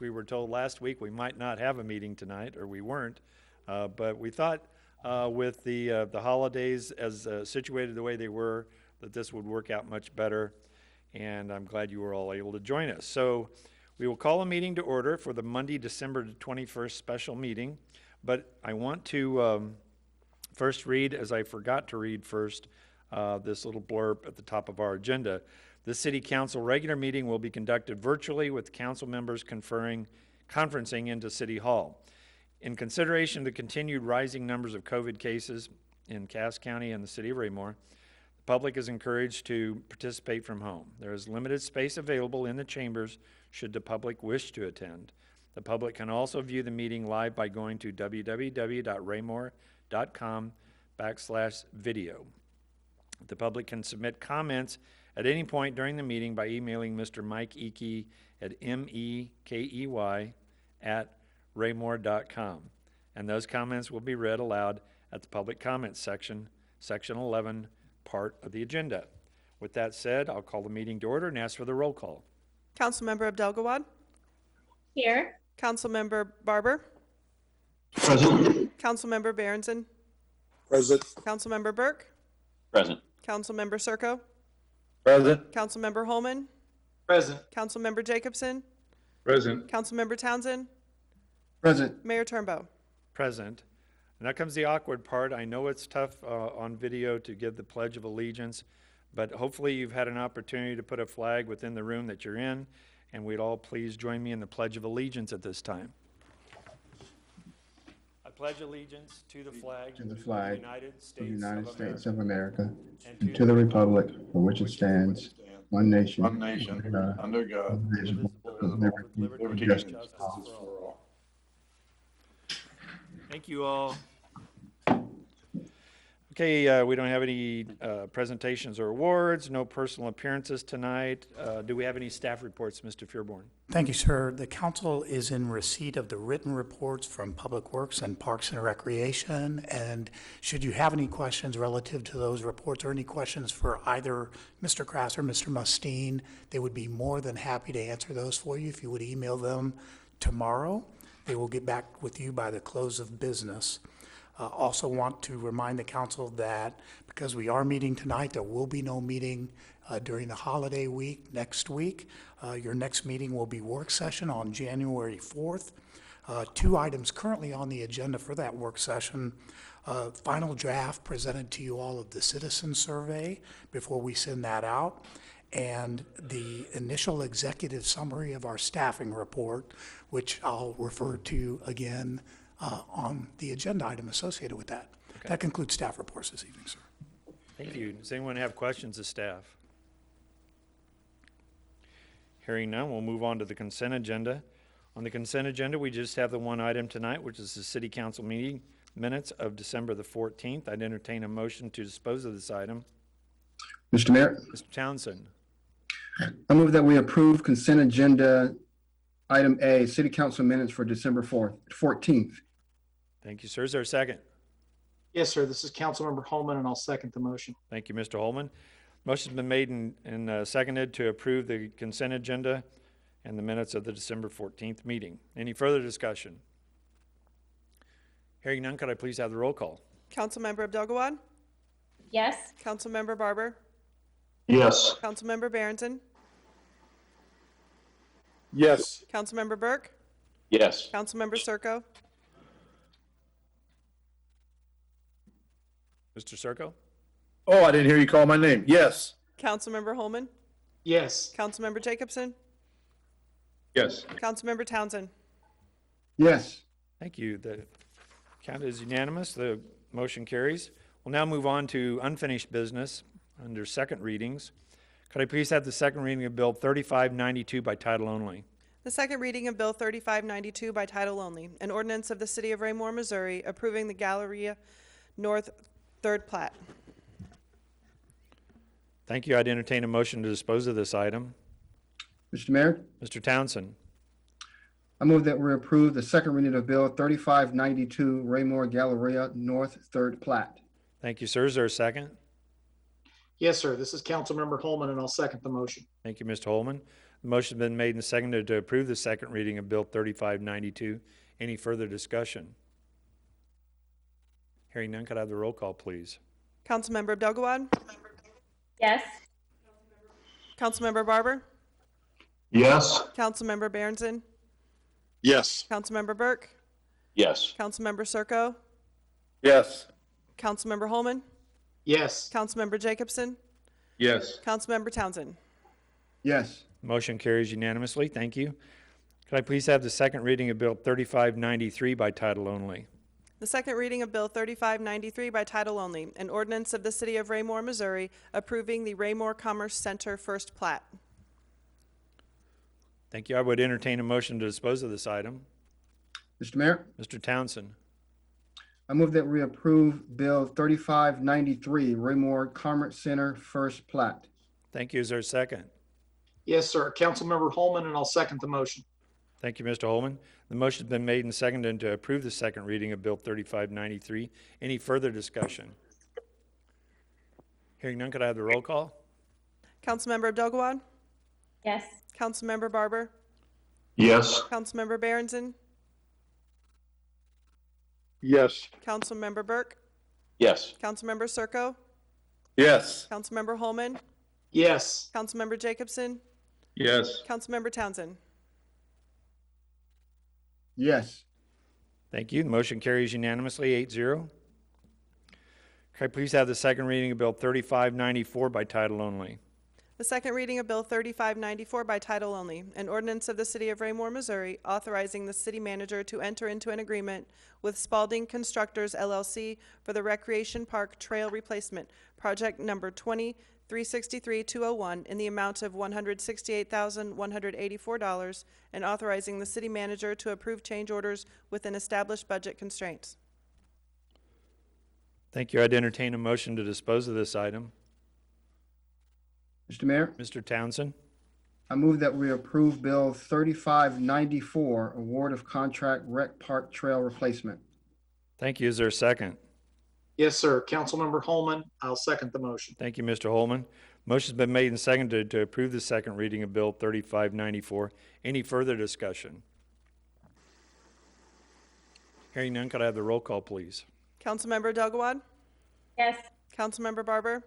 We were told last week we might not have a meeting tonight, or we weren't, but we thought with the holidays as situated the way they were, that this would work out much better, and I'm glad you were all able to join us. So we will call a meeting to order for the Monday, December 21st special meeting, but I want to first read, as I forgot to read first, this little blurb at the top of our agenda. The City Council regular meeting will be conducted virtually with council members conferencing into City Hall. In consideration of the continued rising numbers of COVID cases in Cass County and the City of Raymore, the public is encouraged to participate from home. There is limited space available in the chambers should the public wish to attend. The public can also view the meeting live by going to www.raymore.com/video. The public can submit comments at any point during the meeting by emailing Mr. Mike Ekey at mekey@raymore.com. And those comments will be read aloud at the public comments section, section 11, part of the agenda. With that said, I'll call the meeting to order and ask for the roll call. Councilmember Abdelgawad. Here. Councilmember Barber. Present. Councilmember Berenson. Present. Councilmember Burke. Present. Councilmember Serko. Present. Councilmember Holman. Present. Councilmember Jacobson. Present. Councilmember Townsend. Present. Mayor Turnbow. Present. And now comes the awkward part. I know it's tough on video to give the Pledge of Allegiance, but hopefully you've had an opportunity to put a flag within the room that you're in, and we'd all please join me in the Pledge of Allegiance at this time. I pledge allegiance to the flag of the United States of America, and to the republic for which it stands, one nation, under God, indivisible, with liberty and justice for all. Thank you all. Okay, we don't have any presentations or awards, no personal appearances tonight. Do we have any staff reports, Mr. Fearborn? Thank you, sir. The council is in receipt of the written reports from Public Works and Parks and Recreation, and should you have any questions relative to those reports or any questions for either Mr. Krass or Mr. Mustine, they would be more than happy to answer those for you if you would email them tomorrow. They will get back with you by the close of business. Also want to remind the council that because we are meeting tonight, there will be no meeting during the holiday week next week. Your next meeting will be work session on January 4th. Two items currently on the agenda for that work session. Final draft presented to you all of the citizen survey before we send that out, and the initial executive summary of our staffing report, which I'll refer to again on the agenda item associated with that. Okay. That concludes staff reports this evening, sir. Thank you. Does anyone have questions of staff? Hearing none, we'll move on to the consent agenda. On the consent agenda, we just have the one item tonight, which is the City Council meeting minutes of December the 14th. I'd entertain a motion to dispose of this item. Mr. Mayor, Mr. Townsend. I move that we approve consent agenda item A, City Council minutes for December 14th. Thank you, sir. Is there a second? Yes, sir. This is Councilmember Holman, and I'll second the motion. Thank you, Mr. Holman. Motion's been made and seconded to approve the consent agenda and the minutes of the December 14th meeting. Any further discussion? Hearing none, could I please have the roll call? Councilmember Abdelgawad. Yes. Councilmember Barber. Yes. Councilmember Berenson. Yes. Councilmember Burke. Yes. Councilmember Serko. Mr. Serko? Oh, I didn't hear you call my name. Yes. Councilmember Holman. Yes. Councilmember Jacobson. Yes. Councilmember Townsend. Yes. Thank you. The count is unanimous. The motion carries. We'll now move on to unfinished business under second readings. Could I please have the second reading of Bill 3592 by title only? The second reading of Bill 3592 by title only, an ordinance of the City of Raymore, Missouri, approving the Galleria North Third Plat. Thank you. I'd entertain a motion to dispose of this item. Mr. Mayor, Mr. Townsend. I move that we approve the second reading of Bill 3592, Raymore Galleria North Third Plat. Thank you, sir. Is there a second? Yes, sir. This is Councilmember Holman, and I'll second the motion. Thank you, Mr. Holman. The motion's been made and seconded to approve the second reading of Bill 3592. Any further discussion? Hearing none, could I have the roll call, please? Councilmember Abdelgawad, Yes. Councilmember Barber, Yes. Councilmember Berenson, Yes. Councilmember Burke, Yes. Councilmember Circo, Yes. Councilmember Holman, Yes. Councilmember Jacobson, Yes. Councilmember Townsend. Yes. Motion carries unanimously. Thank you. Could I please have the second reading of Bill 3593 by title only? The second reading of Bill 3593 by title only, an ordinance of the City of Raymore, Missouri, approving the Raymore Commerce Center first plat. Thank you. I would entertain a motion to dispose of this item. Mr. Mayor, Mr. Townsend. I move that we approve Bill 3593, Raymore Commerce Center first plat. Thank you. Is there a second? Yes, sir. Councilmember Holman, and I'll second the motion. Thank you, Mr. Holman. The motion's been made and seconded to approve the second reading of Bill 3593. Any further discussion? Hearing none, could I have the roll call? Councilmember Abdelgawad, Yes. Councilmember Barber, Yes. Councilmember Berenson, Yes. Councilmember Burke, Yes. Councilmember Circo, Yes. Councilmember Holman, Yes. Councilmember Jacobson, Yes. Councilmember Townsend. Yes. Thank you. The motion carries unanimously, 8-0. Could I please have the second reading of Bill 3594 by title only? The second reading of Bill 3594 by title only, an ordinance of the City of Raymore, Missouri, authorizing the city manager to enter into an agreement with Spalding Constructors LLC for the Recreation Park Trail Replacement, project number 20-363-201, in the amount of $168,184, and authorizing the city manager to approve change orders within established budget constraints. Thank you. I'd entertain a motion to dispose of this item. Mr. Mayor, Mr. Townsend. I move that we approve Bill 3594, award of contract Rec Park Trail replacement. Thank you. Is there a second? Yes, sir. Councilmember Holman, I'll second the motion. Thank you, Mr. Holman. Motion's been made and seconded to approve the second reading of Bill 3594. Any further discussion? Hearing none, could I have the roll call, please? Councilmember Abdelgawad, Yes. Councilmember Barber,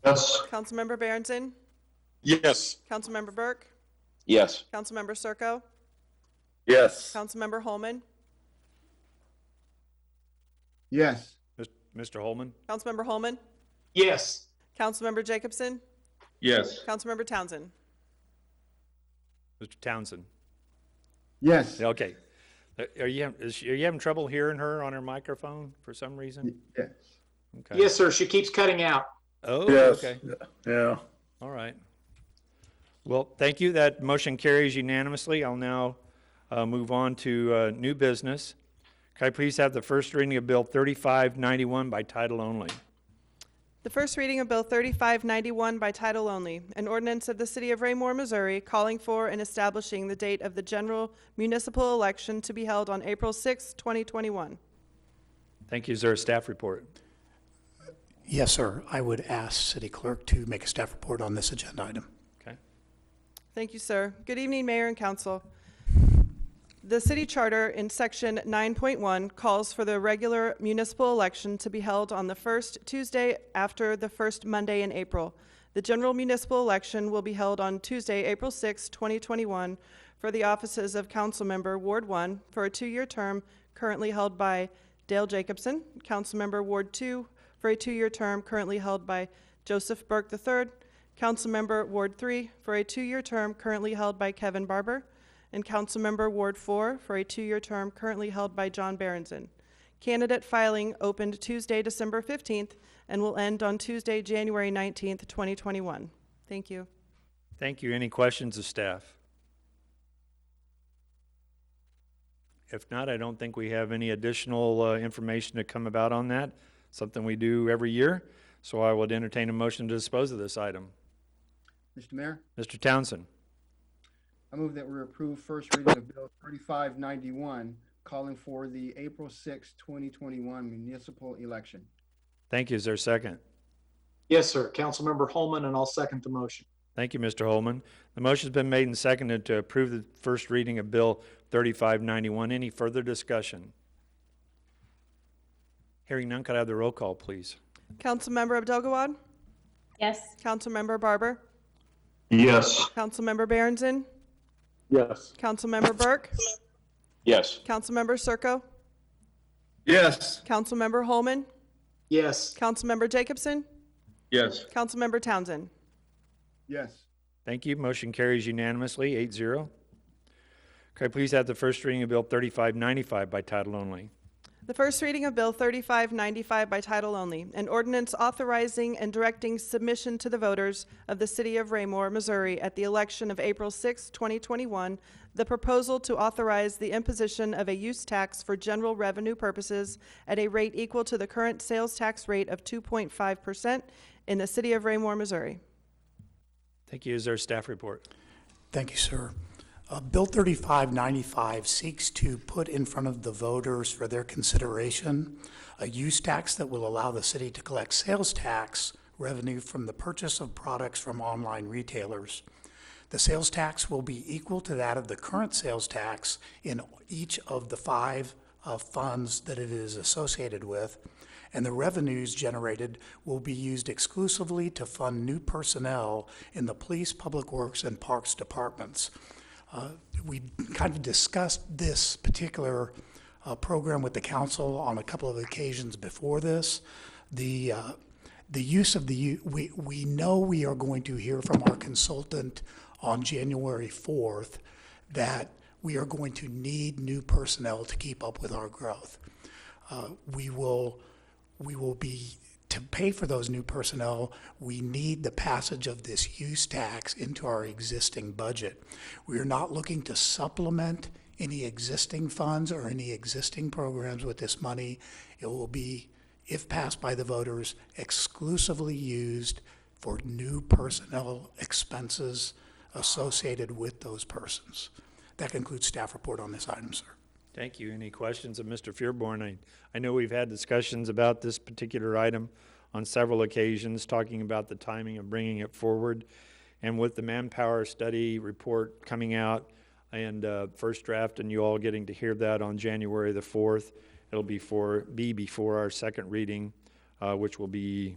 Yes. Councilmember Berenson, Yes. Councilmember Burke, Yes. Councilmember Circo, Yes. Councilmember Holman, Yes. Mr. Holman. Councilmember Holman, Yes. Councilmember Jacobson, Yes. Councilmember Townsend. Mr. Townsend. Yes. Okay. Are you having trouble hearing her on her microphone for some reason? Yes. Okay. Yes, sir. She keeps cutting out. Oh, Yes. okay. Yeah. All right. Well, thank you. That motion carries unanimously. I'll now move on to new business. Can I please have the first reading of Bill 3591 by title only? The first reading of Bill 3591 by title only, an ordinance of the City of Raymore, Missouri, calling for and establishing the date of the general municipal election to be held on April 6, 2021. Thank you. Is there a staff report? Yes, sir. I would ask City Clerk to make a staff report on this agenda item. Okay. Thank you, sir. Good evening, Mayor and Council. The city charter in section 9.1 calls for the regular municipal election to be held on the first Tuesday after the first Monday in April. The general municipal election will be held on Tuesday, April 6, 2021, for the offices of Council Member Ward 1 for a 2-year term currently held by Dale Jacobson, Council Member Ward 2 for a 2-year term currently held by Joseph Burke III, Council Member Ward 3 for a 2-year term currently held by Kevin Barber, and Councilmember Ward 4 for a 2-year term currently held by John Berenson. Candidate filing opened Tuesday, December 15th, and will end on Tuesday, January 19th, 2021. Thank you. Thank you. Any questions of staff? If not, I don't think we have any additional information to come about on that. Something we do every year. So I would entertain a motion to dispose of this item. Mr. Mayor, Mr. Townsend. I move that we approve first reading of Bill 3591, calling for the April 6, 2021 municipal election. Thank you. Is there a second? Yes, sir. Councilmember Holman, and I'll second the motion. Thank you, Mr. Holman. The motion's been made and seconded to approve the first reading of Bill 3591. Any further discussion? Hearing none, could I have the roll call, please? Councilmember Abdelgawad? Yes. Councilmember Barber? Yes. Councilmember Berenson? Yes. Councilmember Burke? Yes. Councilmember Circo? Yes. Councilmember Holman? Yes. Councilmember Jacobson? Yes. Councilmember Townsend? Yes. Thank you. Motion carries unanimously, 8-0. Could I please have the first reading of Bill 3595 by title only? The first reading of Bill 3595 by title only, an ordinance authorizing and directing submission to the voters of the city of Raymore, Missouri at the election of April 6, 2021, the proposal to authorize the imposition of a use tax for general revenue purposes at a rate equal to the current sales tax rate of 2.5% in the city of Raymore, Missouri. Thank you. Is there a staff report? Thank you, sir. Bill 3595 seeks to put in front of the voters for their consideration a use tax that will allow the city to collect sales tax revenue from the purchase of products from online retailers. The sales tax will be equal to that of the current sales tax in each of the 5 funds that it is associated with, and the revenues generated will be used exclusively to fund new personnel in the police, public works, and parks departments. We kind of discussed this particular program with the council on a couple of occasions before this. The use of we know we are going to hear from our consultant on January 4th that we are going to need new personnel to keep up with our growth. We will be, to pay for those new personnel, we need the passage of this use tax into our existing budget. We are not looking to supplement any existing funds or any existing programs with this money. It will be, if passed by the voters, exclusively used for new personnel expenses associated with those persons. That concludes staff report on this item, sir. Thank you. Any questions of Mr. Fearborn? I know we've had discussions about this particular item on several occasions, talking about the timing of bringing it forward. And with the manpower study report coming out and first draft, and you all getting to hear that on January the 4th, it'll be before our second reading, which will be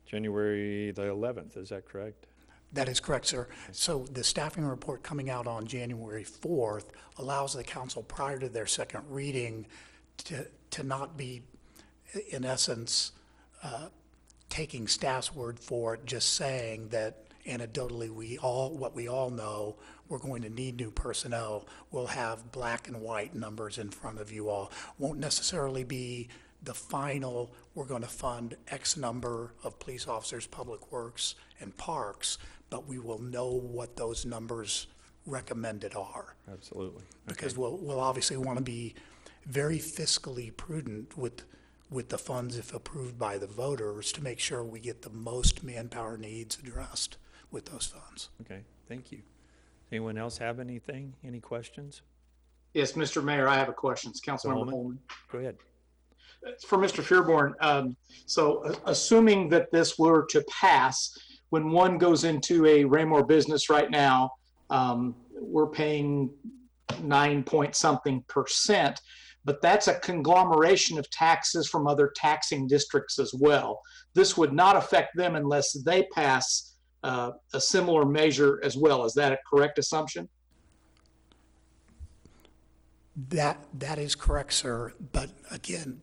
January the 11th. Is that correct? That is correct, sir. So the staffing report coming out on January 4th allows the council prior to their second reading to not be, in essence, taking staff's word for it, just saying that anecdotally what we all know, we're going to need new personnel. We'll have black and white numbers in front of you all. Won't necessarily be the final, we're going to fund X number of police officers, public works, and parks, but we will know what those numbers recommended are. Absolutely. Because we'll obviously want to be very fiscally prudent with the funds, if approved by the voters, to make sure we get the most manpower needs addressed with those funds. Okay, thank you. Anyone else have anything? Any questions? Yes, Mr. Mayor, I have a question. It's Councilmember Holman? Holman. Go ahead. For Mr. Fearborn, so assuming that this were to pass, when one goes into a Raymore business right now, we're paying 9-point-something%, but that's a conglomeration of taxes from other taxing districts as well. This would not affect them unless they pass a similar measure as well. Is that a correct assumption? That is correct, sir. But again,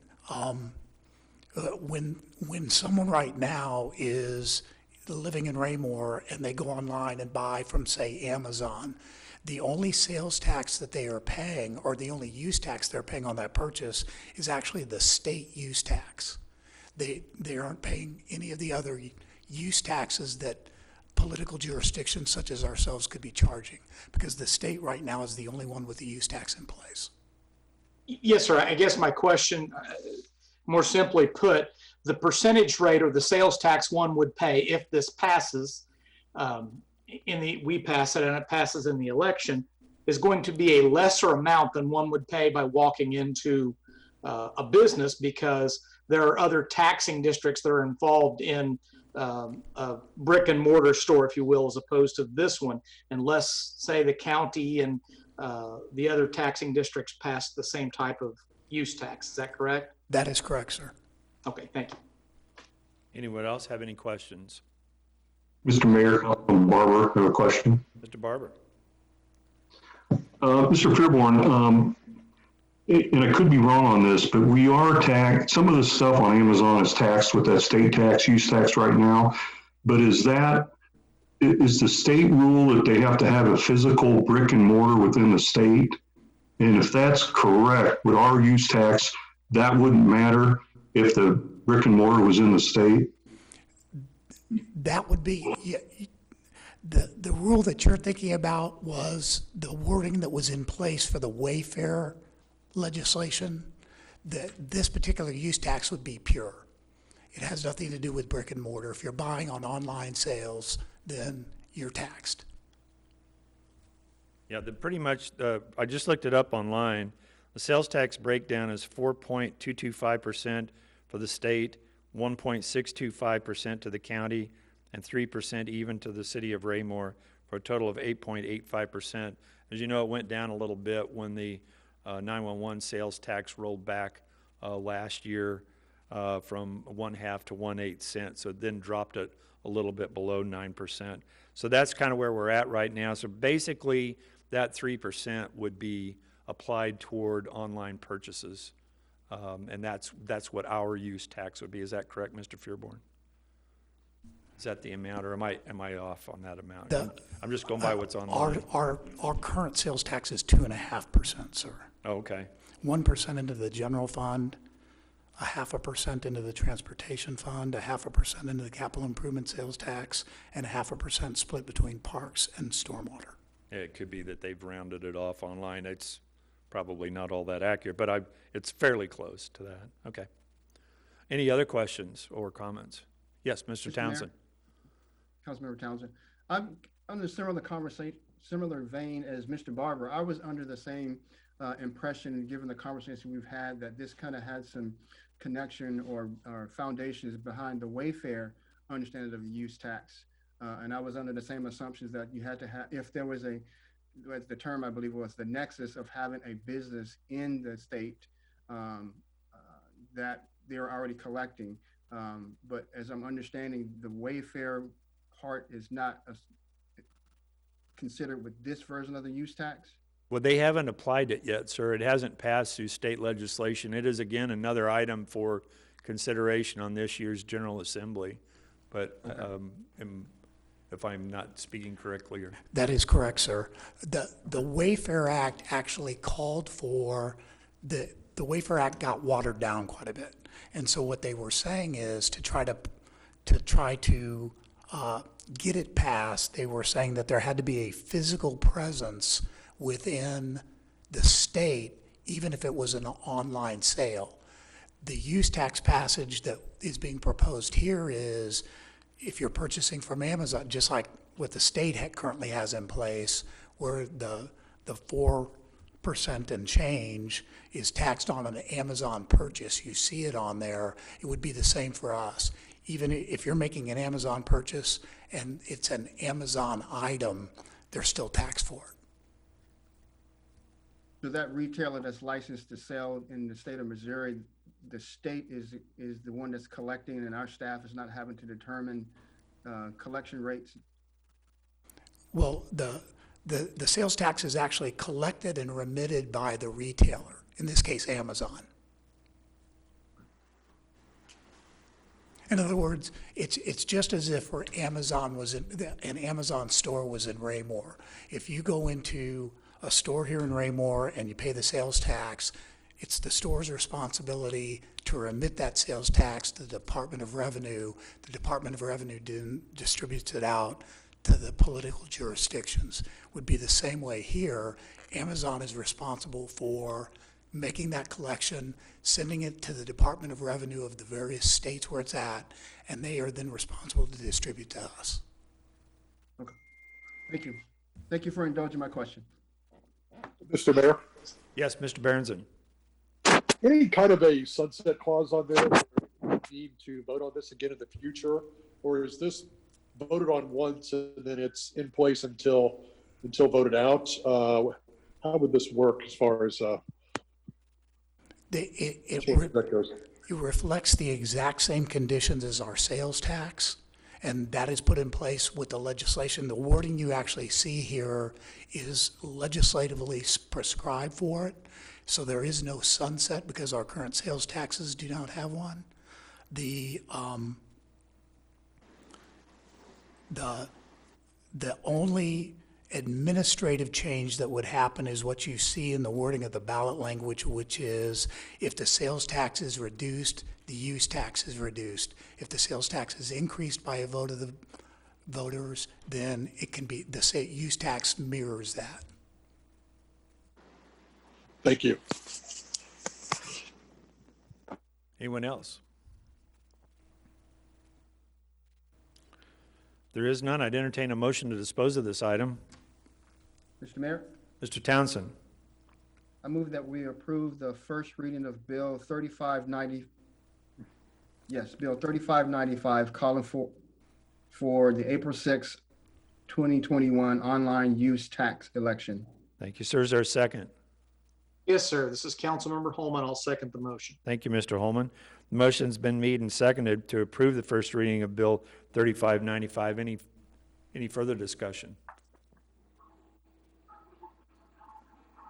when someone right now is living in Raymore and they go online and buy from, say, Amazon, the only sales tax that they are paying, or the only use tax they're paying on that purchase, is actually the state use tax. They aren't paying any of the other use taxes that political jurisdictions such as ourselves could be charging, because the state right now is the only one with the use tax in place. Yes, sir. I guess my question, more simply put, the percentage rate or the sales tax one would pay if this passes, we pass it and it passes in the election, is going to be a lesser amount than one would pay by walking into a business, because there are other taxing districts that are involved in a brick and mortar store, if you will, as opposed to this one, unless, say, the county and the other taxing districts pass the same type of use tax. Is that correct? That is correct, sir. Okay, thank you. Anyone else have any questions? Mr. Mayor, Barber, I have a question. Mr. Barber? Mr. Fairborn, and I could be wrong on this, but we are taxed, some of the stuff on Amazon is taxed with that state tax, use tax right now. But is the state rule that they have to have a physical brick and mortar within the state? And if that's correct, with our use tax, that wouldn't matter if the brick and mortar was in the state? That would be, yeah, the rule that you're thinking about was the wording that was in place for the Wayfair legislation. That this particular use tax would be pure. It has nothing to do with brick and mortar. If you're buying on online sales, then you're taxed. Yeah, pretty much, I just looked it up online. The sales tax breakdown is 4.225% for the state, 1.625% to the county, and 3% even to the city of Raymore, for a total of 8.85%. As you know, it went down a little bit when the 911 sales tax rolled back last year from 1/2 to 1/8 cents, so it then dropped it a little bit below 9%. So that's kind of where we're at right now. So basically, that 3% would be applied toward online purchases, and that's what our use tax would be. Is that correct, Mr. Fairborn? Is that the amount, or am I off on that amount? I'm just going by what's online. Our current sales tax is 2.5%, sir. Oh, okay. 1% into the general fund, 0.5% into the transportation fund, 0.5% into the capital improvement sales tax, and 0.5% split between parks and stormwater. Yeah, it could be that they've rounded it off online. It's probably not all that accurate, but it's fairly close to that. Okay. Any other questions or comments? Yes, Mr. Townsend. Councilmember Townsend. I'm under similar vein as Mr. Barber. I was under the same impression, given the conversation we've had, that this kind of had some connection or foundations behind the Wayfair understanding of the use tax. And I was under the same assumptions that you had to have, if there was the term I believe was the nexus of having a business in the state that they're already collecting. But as I'm understanding, the Wayfair part is not considered with this version of the use tax? Well, they haven't applied it yet, sir. It hasn't passed through state legislation. It is, again, another item for consideration on this year's General Assembly. But if I'm not speaking correctly. That is correct, sir. The Wayfair Act actually called for, the Wayfair Act got watered down quite a bit. And so what they were saying is to try to get it passed, they were saying that there had to be a physical presence within the state, even if it was an online sale. The use tax passage that is being proposed here is, if you're purchasing from Amazon, just like what the state currently has in place, where the 4% and change is taxed on an Amazon purchase, you see it on there, it would be the same for us. Even if you're making an Amazon purchase and it's an Amazon item, they're still taxed for it. So that retailer that's licensed to sell in the state of Missouri, the state is the one that's collecting, and our staff is not having to determine collection rates? Well, the sales tax is actually collected and remitted by the retailer, in this case, Amazon. In other words, it's just as if Amazon was an Amazon store was in Raymore. If you go into a store here in Raymore and you pay the sales tax, it's the store's responsibility to remit that sales tax to the Department of Revenue. The Department of Revenue distributes it out to the political jurisdictions. Would be the same way here. Amazon is responsible for making that collection, sending it to the Department of Revenue of the various states where it's at, and they are then responsible to distribute to us. Okay, thank you. Thank you for indulging my question. Mr. Mayor, Yes, Mr. Berenson. any kind of a sunset clause on there where we need to vote on this again in the future or is this voted on once and then it's in place until voted out? How would this work as far as that goes? It reflects the exact same conditions as our sales tax, and that is put in place with the legislation. The wording you actually see here is legislatively prescribed for it, so there is no sunset because our current sales taxes do not have one. The only administrative change that would happen is what you see in the wording of the ballot language, which is if the sales tax is reduced, the use tax is reduced. If the sales tax is increased by a vote of the voters, then it can be, the use tax mirrors that. Thank you. Anyone else? There is none. I'd entertain a motion to dispose of this item. Mr. Mayor, Mr. Townsend. I move that we approve the first reading of Bill 3590. Yes, Bill 3595, calling for the April 6, 2021 online use tax election. Thank you, sir. Is there a second? Yes, sir. This is Councilmember Holman. I'll second the motion. Thank you, Mr. Holman. The motion's been made and seconded to approve the first reading of Bill 3595. Any further discussion?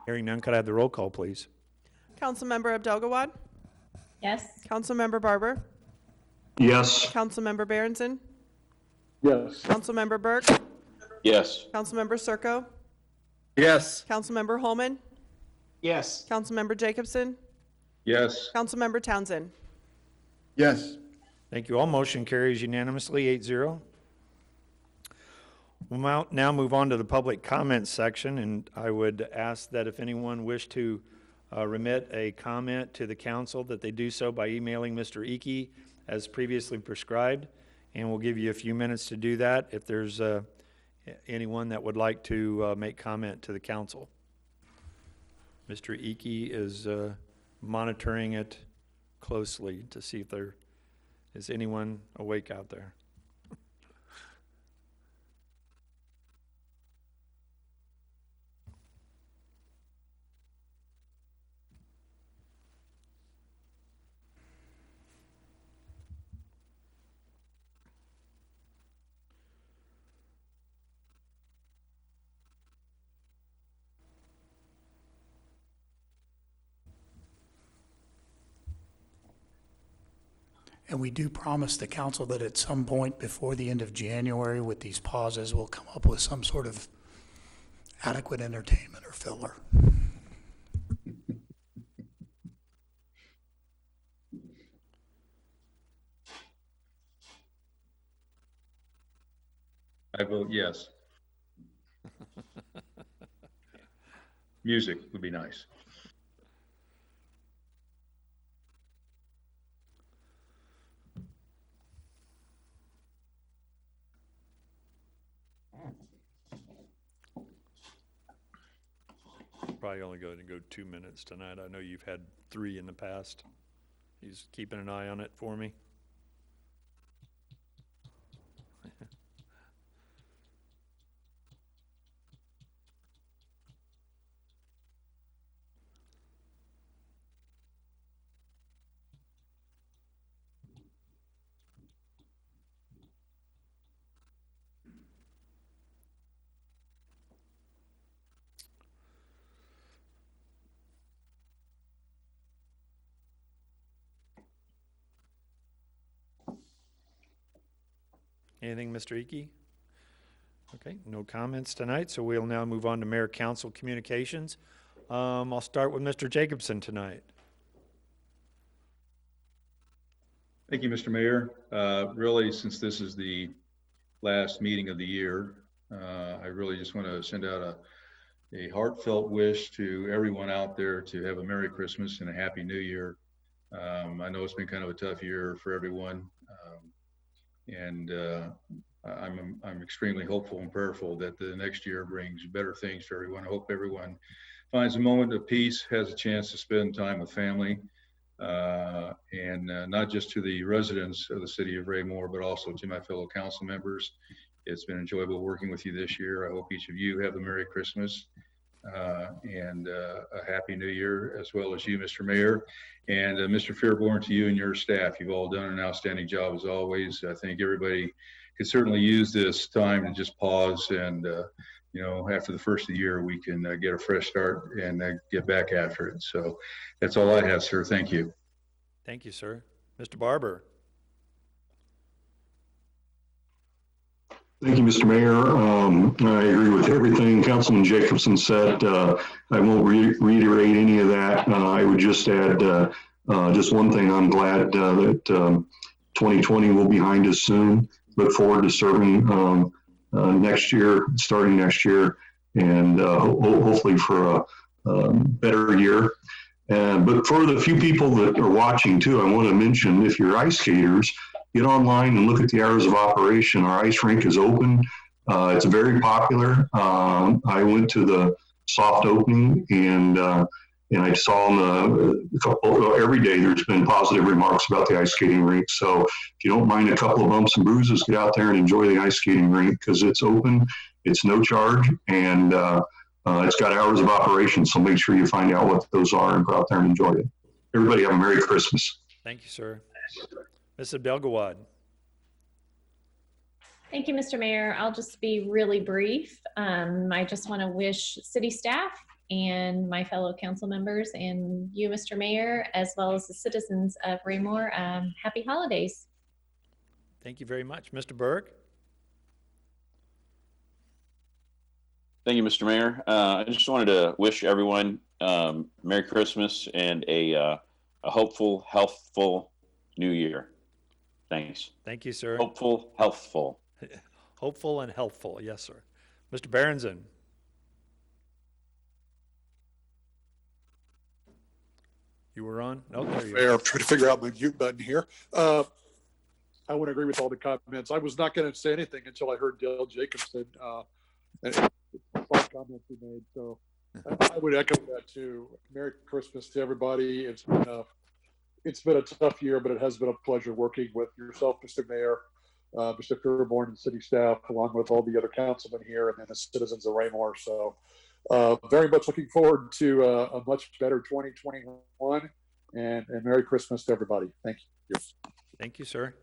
Hearing none, could I have the roll call, please? Councilmember Abdelgawad, Yes. Councilmember Barber, Yes. Councilmember Berenson, Yes. Councilmember Burke, Yes. Councilmember Circo, Yes. Councilmember Holman, Yes. Councilmember Jacobson, Yes. Councilmember Townsend. Yes. Thank you all. Motion carries unanimously, 8-0. We'll now move on to the public comment section, and I would ask that if anyone wished to remit a comment to the council, that they do so by emailing Mr. Icky as previously prescribed, and we'll give you a few minutes to do that if there's anyone that would like to make comment to the council. Mr. Icky is monitoring it closely to see if there is anyone awake out there. And we do promise the council that at some point before the end of January, with these pauses, we'll come up with some sort of adequate entertainment or filler. I vote yes. Music would be nice. Probably only going to go 2 minutes tonight. I know you've had 3 in the past. He's keeping an eye on it for me. Anything, Mr. Icky? Okay, no comments tonight, so we'll now move on to Mayor Council communications. I'll start with Mr. Jacobson tonight. Thank you, Mr. Mayor. Really, since this is the last meeting of the year, I really just want to send out a heartfelt wish to everyone out there to have a Merry Christmas and a Happy New Year. I know it's been kind of a tough year for everyone. And I'm extremely hopeful and prayerful that the next year brings better things for everyone. I hope everyone finds a moment of peace, has a chance to spend time with family. and not just to the residents of the city of Raymore, but also to my fellow council members. It's been enjoyable working with you this year. I hope each of you have a Merry Christmas and a Happy New Year, as well as you, Mr. Mayor, and Mr. Fairborn, to you and your staff. You've all done an outstanding job as always. I think everybody could certainly use this time to just pause and, you know, after the first of the year, we can get a fresh start and get back after it. So that's all I have, sir. Thank you. Thank you, sir. Mr. Barber. Thank you, Mr. Mayor. I agree with everything Councilman Jacobson said. I won't reiterate any of that. I would just add just one thing. I'm glad that 2020 will be behind us soon. Look forward to serving next year, starting next year, and hopefully for a better year. But for the few people that are watching too, I want to mention, if you're ice skaters, get online and look at the hours of operation. Our ice rink is open. It's very popular. I went to the soft opening and I saw every day there's been positive remarks about the ice skating rink. So if you don't mind a couple of bumps and bruises, get out there and enjoy the ice skating rink because it's open, it's no charge, and it's got hours of operation. So make sure you find out what those are and go out there and enjoy it. Everybody have a Merry Christmas. Thank you, sir. Mrs. Belgawad. Thank you, Mr. Mayor. I'll just be really brief. I just want to wish city staff and my fellow council members and you, Mr. Mayor, as well as the citizens of Raymore, happy holidays. Thank you very much. Mr. Burke. Thank you, Mr. Mayor. I just wanted to wish everyone Merry Christmas and a hopeful, healthful New Year. Thanks. Thank you, sir. Hopeful, healthful. Hopeful and healthful. Yes, sir. Mr. Berenson. You were on? Oh, there you Fair. are. I'm trying to figure out my mute button here. I want to agree with all the comments. I was not going to say anything until I heard Dale Jacobson and five comments he made. So I would echo that too. Merry Christmas to everybody. It's been a tough year, but it has been a pleasure working with yourself, Mr. Mayor, Mr. Fairborn, and city staff, along with all the other councilmen here and then the citizens of Raymore. So very much looking forward to a much better 2021 and Merry Christmas to everybody. Thank you. Thank you, sir.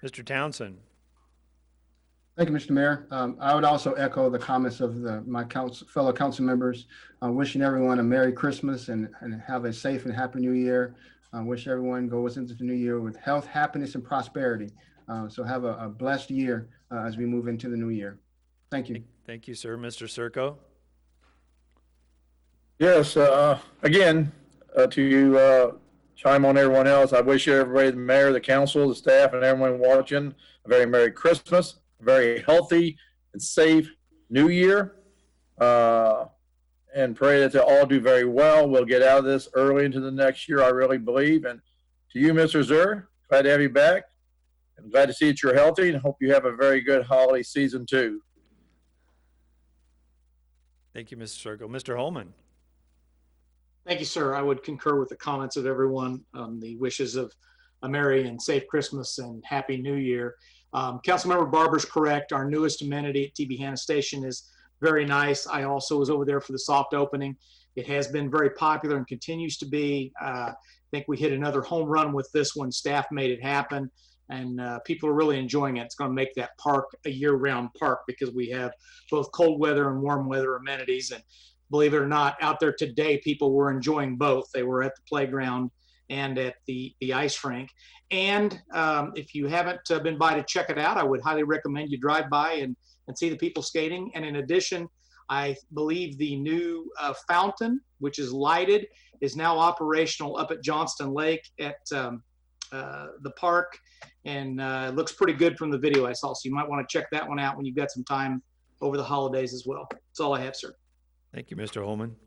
Mr. Townsend. Thank you, Mr. Mayor. I would also echo the comments of my fellow council members, wishing everyone a Merry Christmas and have a safe and happy New Year. Wish everyone goes into the new year with health, happiness, and prosperity. So have a blessed year as we move into the new year. Thank you. Thank you, sir. Mr. Circo. Yes, again, to chime on everyone else, I wish everybody, the mayor, the council, the staff, and everyone watching a very Merry Christmas, a very healthy and safe New Year, and pray that they all do very well. We'll get out of this early into the next year, I really believe. And to you, Mr. Zur, glad to have you back. I'm glad to see that you're healthy and hope you have a very good holiday season too. Thank you, Mr. Circo. Mr. Holman. Thank you, sir. I would concur with the comments of everyone on the wishes of a Merry and safe Christmas and Happy New Year. Councilmember Barber's correct. Our newest amenity at TB Hanna Station is very nice. I also was over there for the soft opening. It has been very popular and continues to be. I think we hit another home run with this one. Staff made it happen, and people are really enjoying it. It's going to make that park a year-round park because we have both cold weather and warm weather amenities. And believe it or not, out there today, people were enjoying both. They were at the playground and at the ice rink. And if you haven't been by to check it out, I would highly recommend you drive by and see the people skating. And in addition, I believe the new fountain, which is lighted, is now operational up at Johnston Lake at the park. And it looks pretty good from the video I saw. So you might want to check that one out when you've got some time over the holidays as well. That's all I have, sir. Thank you, Mr. Holman.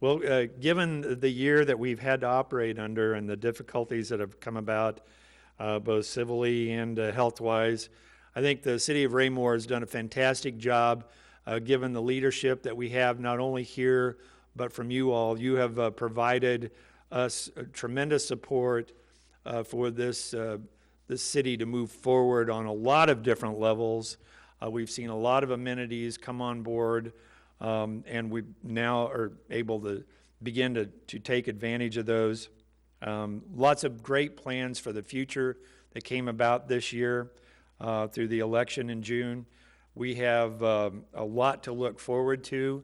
Well, given the year that we've had to operate under and the difficulties that have come about, both civilly and health-wise, I think the city of Raymore has done a fantastic job given the leadership that we have not only here, but from you all. You have provided us tremendous support for this city to move forward on a lot of different levels. We've seen a lot of amenities come on board, and we now are able to begin to take advantage of those. Lots of great plans for the future that came about this year through the election in June. We have a lot to look forward to.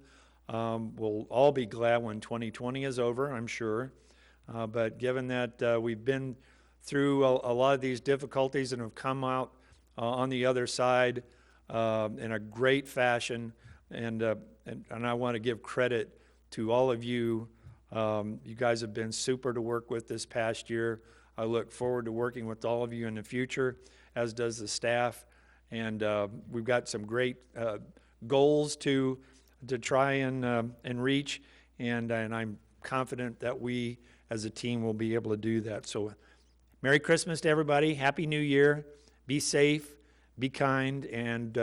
We'll all be glad when 2020 is over, I'm sure. But given that we've been through a lot of these difficulties and have come out on the other side in a great fashion, and I want to give credit to all of you. You guys have been super to work with this past year. I look forward to working with all of you in the future, as does the staff. And we've got some great goals to try and reach, and I'm confident that we as a team will be able to do that. So Merry Christmas to everybody. Happy New Year. Be safe, be kind, and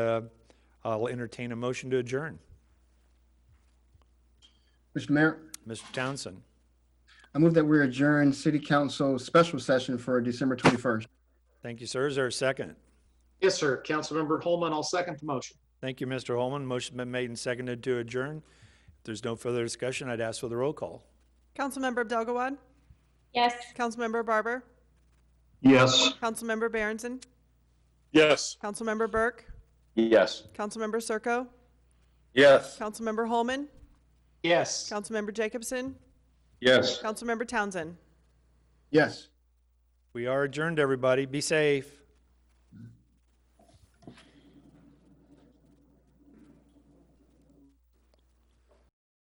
I'll entertain a motion to adjourn. Mr. Mayor, Mr. Townsend. I move that we adjourn City Council special session for December 21st. Thank you, sir. Is there a second? Yes, sir. Councilmember Holman, I'll second the motion. Thank you, Mr. Holman. Motion's been made and seconded to adjourn. If there's no further discussion, I'd ask for the roll call. Councilmember Abdelgawad? Yes. Councilmember Barber? Yes. Councilmember Berenson? Yes. Councilmember Burke? Yes. Councilmember Circo? Yes. Councilmember Holman? Yes. Councilmember Jacobson? Yes. Councilmember Townsend? Yes. We are adjourned, everybody. Be safe.